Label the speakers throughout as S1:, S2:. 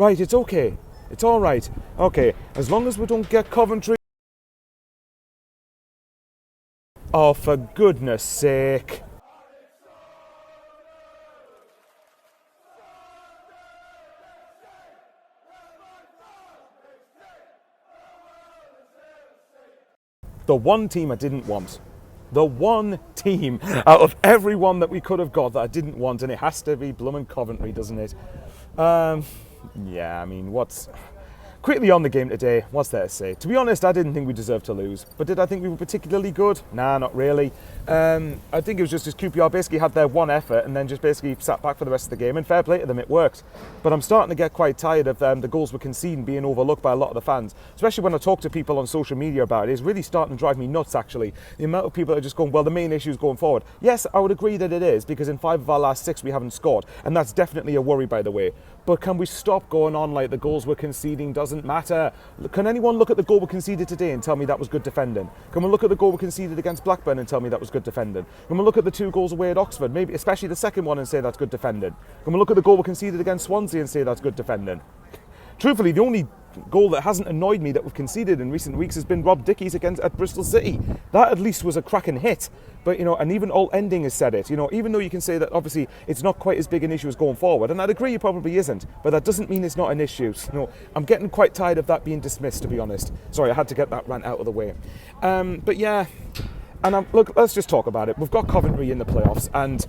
S1: Right, it's okay. It's all right. Okay, as long as we don't get Coventry. Oh, for goodness sake. The one team I didn't want. The one team out of everyone that we could have got that I didn't want, and it has to be bloomin' Coventry, doesn't it? Yeah, I mean, quickly on the game today, what's there to say? To be honest, I didn't think we deserved to lose. But did I think we were particularly good? Nah, not really. I think it was just as QPR basically had their one effort and then just basically sat back for the rest of the game. And fair play to them, it worked. But I'm starting to get quite tired of the goals we're conceding being overlooked by a lot of the fans. Especially when I talk to people on social media about it. It's really starting to drive me nuts, actually. The amount of people that are just going, well, the main issue is going forward. Yes, I would agree that it is, because in 5 of our last 6 we haven't scored. And that's definitely a worry, by the way. But can we stop going on like the goals we're conceding doesn't matter? Can anyone look at the goal we conceded today and tell me that was good defending? Can we look at the goal we conceded against Blackburn and tell me that was good defending? Can we look at the 2 goals away at Oxford, maybe especially the second one, and say that's good defending? Can we look at the goal we conceded against Swansea and say that's good defending? Truthfully, the only goal that hasn't annoyed me that we've conceded in recent weeks has been Rob Dickey's at Bristol City. That at least was a cracking hit. But, and even Alt Ending has said it, even though you can say that obviously it's not quite as big an issue as going forward, and I'd agree it probably isn't, but that doesn't mean it's not an issue. I'm getting quite tired of that being dismissed, to be honest. Sorry, I had to get that rant out of the way. But yeah, and look, let's just talk about it. We've got Coventry in the playoffs, and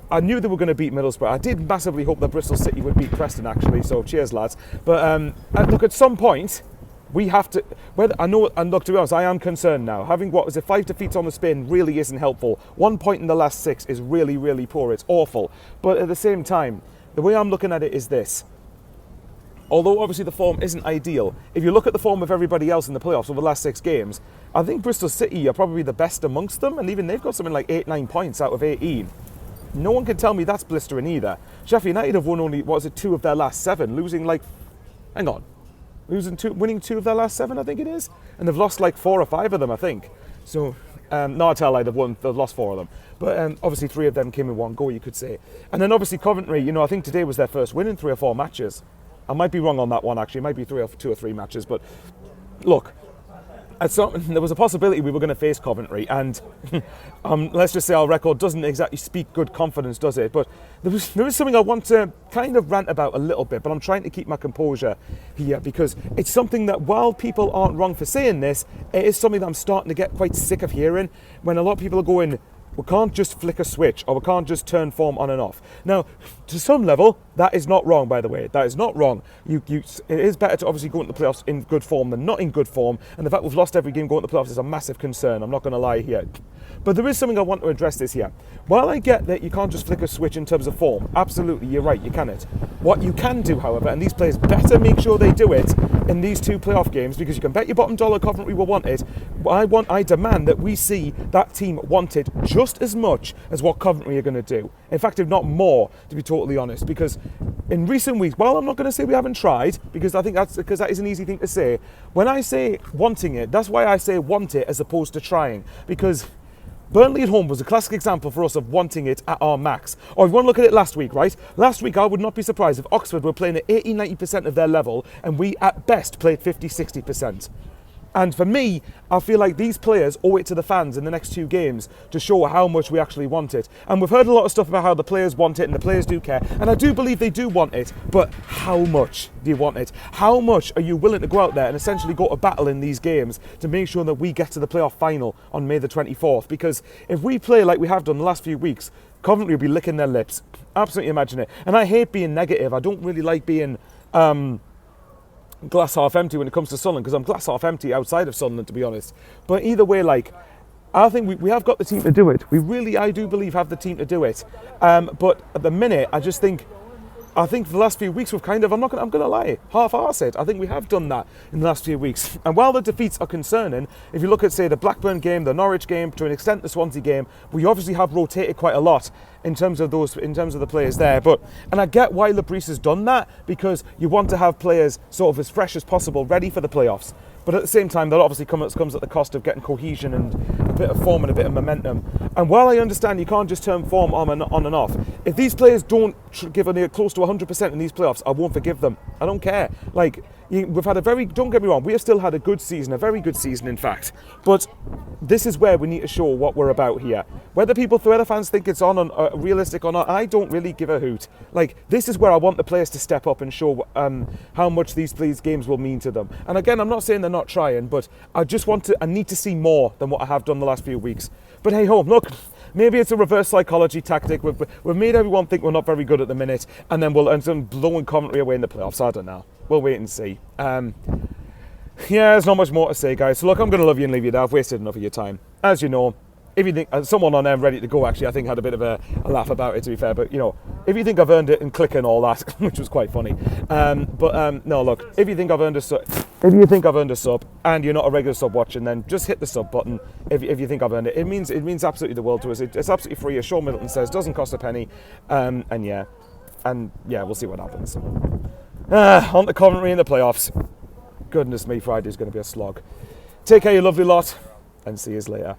S1: I knew they were going to beat Middlesbrough. I did massively hope that Bristol City would beat Preston, actually, so cheers, lads. But look, at some point, we have to. I know, and look, to be honest, I am concerned now. Having 5 defeats on the spin really isn't helpful. 1 point in the last 6 is really, really poor. It's awful. But at the same time, the way I'm looking at it is this. Although obviously the form isn't ideal, if you look at the form of everybody else in the playoffs over the last 6 games, I think Bristol City are probably the best amongst them, and even they've got something like 8-9 points out of 18. No one can tell me that's blistering either. Sheffield United have won only, 2 of their last 7, winning 2 of their last 7, I think it is, and they've lost 4 or 5 of them, I think. So, no, I tell you, they've lost 4 of them, but obviously 3 of them came in one go, you could say. And then obviously Coventry, I think today was their first win in 3 or 4 matches. I might be wrong on that one, actually. It might be 2 or 3 matches, but look. There was a possibility we were going to face Coventry, and let's just say our record doesn't exactly speak good confidence, does it? But there was something I want to kind of rant about a little bit, but I'm trying to keep my composure here, because it's something that, while people aren't wrong for saying this, it is something that I'm starting to get quite sick of hearing, when a lot of people are going, we can't just flick a switch, or we can't just turn form on and off. Now, to some level, that is not wrong, by the way. That is not wrong. It is better to obviously go into the playoffs in good form than not in good form, and the fact we've lost every game going to the playoffs is a massive concern. I'm not going to lie here. But there is something I want to address this here. While I get that you can't just flick a switch in terms of form, absolutely, you're right, you cannot. What you can do, however, and these players better make sure they do it in these 2 playoff games, because you can bet your bottom dollar Coventry will want it. I demand that we see that team want it just as much as what Coventry are going to do. In fact, if not more, to be totally honest, because in recent weeks, while I'm not going to say we haven't tried, because I think that is an easy thing to say, when I say wanting it, that's why I say want it as opposed to trying, because Burnley at home was a classic example for us of wanting it at our max. Or if you want to look at it last week, right? Last week I would not be surprised if Oxford were playing at 80-90% of their level and we at best played 50-60%. And for me, I feel like these players owe it to the fans in the next 2 games to show how much we actually want it. And we've heard a lot of stuff about how the players want it and the players do care. And I do believe they do want it. But how much do you want it? How much are you willing to go out there and essentially go to battle in these games to make sure that we get to the playoff final on May the 24th? Because if we play like we have done the last few weeks, Coventry will be licking their lips. Absolutely imagine it. And I hate being negative. I don't really like being glass half empty when it comes to Sunderland, because I'm glass half empty outside of Sunderland, to be honest. But either way, I think we have got the team to do it. I do believe, have the team to do it. But at the minute, I think for the last few weeks we've I'm going to lie, half-arsed it. I think we have done that in the last few weeks. And while the defeats are concerning, if you look at, say, the Blackburn game, the Norwich game, to an extent the Swansea game, we obviously have rotated quite a lot in terms of the players there. And I get why Labrise has done that, because you want to have players sort of as fresh as possible, ready for the playoffs. But at the same time, that obviously comes at the cost of getting cohesion and bit of form and a bit of momentum. And while I understand you can't just turn form on and off, if these players don't give close to 100% in these playoffs, I won't forgive them. I don't care. Like, we've had don't get me wrong, we have still had a good season, a very good season in fact, but this is where we need to show what we're about here. Whether fans think it's realistic or not, I don't really give a hoot. Like, this is where I want the players to step up and show how much these games will mean to them. And again, I'm not saying they're not trying, but I need to see more than what I have done the last few weeks. But hey ho, look, maybe it's a reverse psychology tactic. We've made everyone think we're not very good at the minute, and then we'll end up blowing Coventry away in the playoffs. I don't know. We'll wait and see. Yeah, there's not much more to say, guys. So look, I'm going to love you and leave you there. I've wasted enough of your time. As you know, if you think someone on there ready to go, actually, I think had a bit of a laugh about it, to be fair. But if you think I've earned it and clicking all that, which was quite funny. No, look, if you think I've earned a sub, and you're not a regular sub watching, then just hit the sub button. If you think I've earned it, it means absolutely the world to us. It's absolutely free, as Sean Middleton says, doesn't cost a penny. And yeah, we'll see what happens. On to Coventry in the playoffs. Goodness me, Friday's going to be a slog. Take care, you lovely lot, and see you later.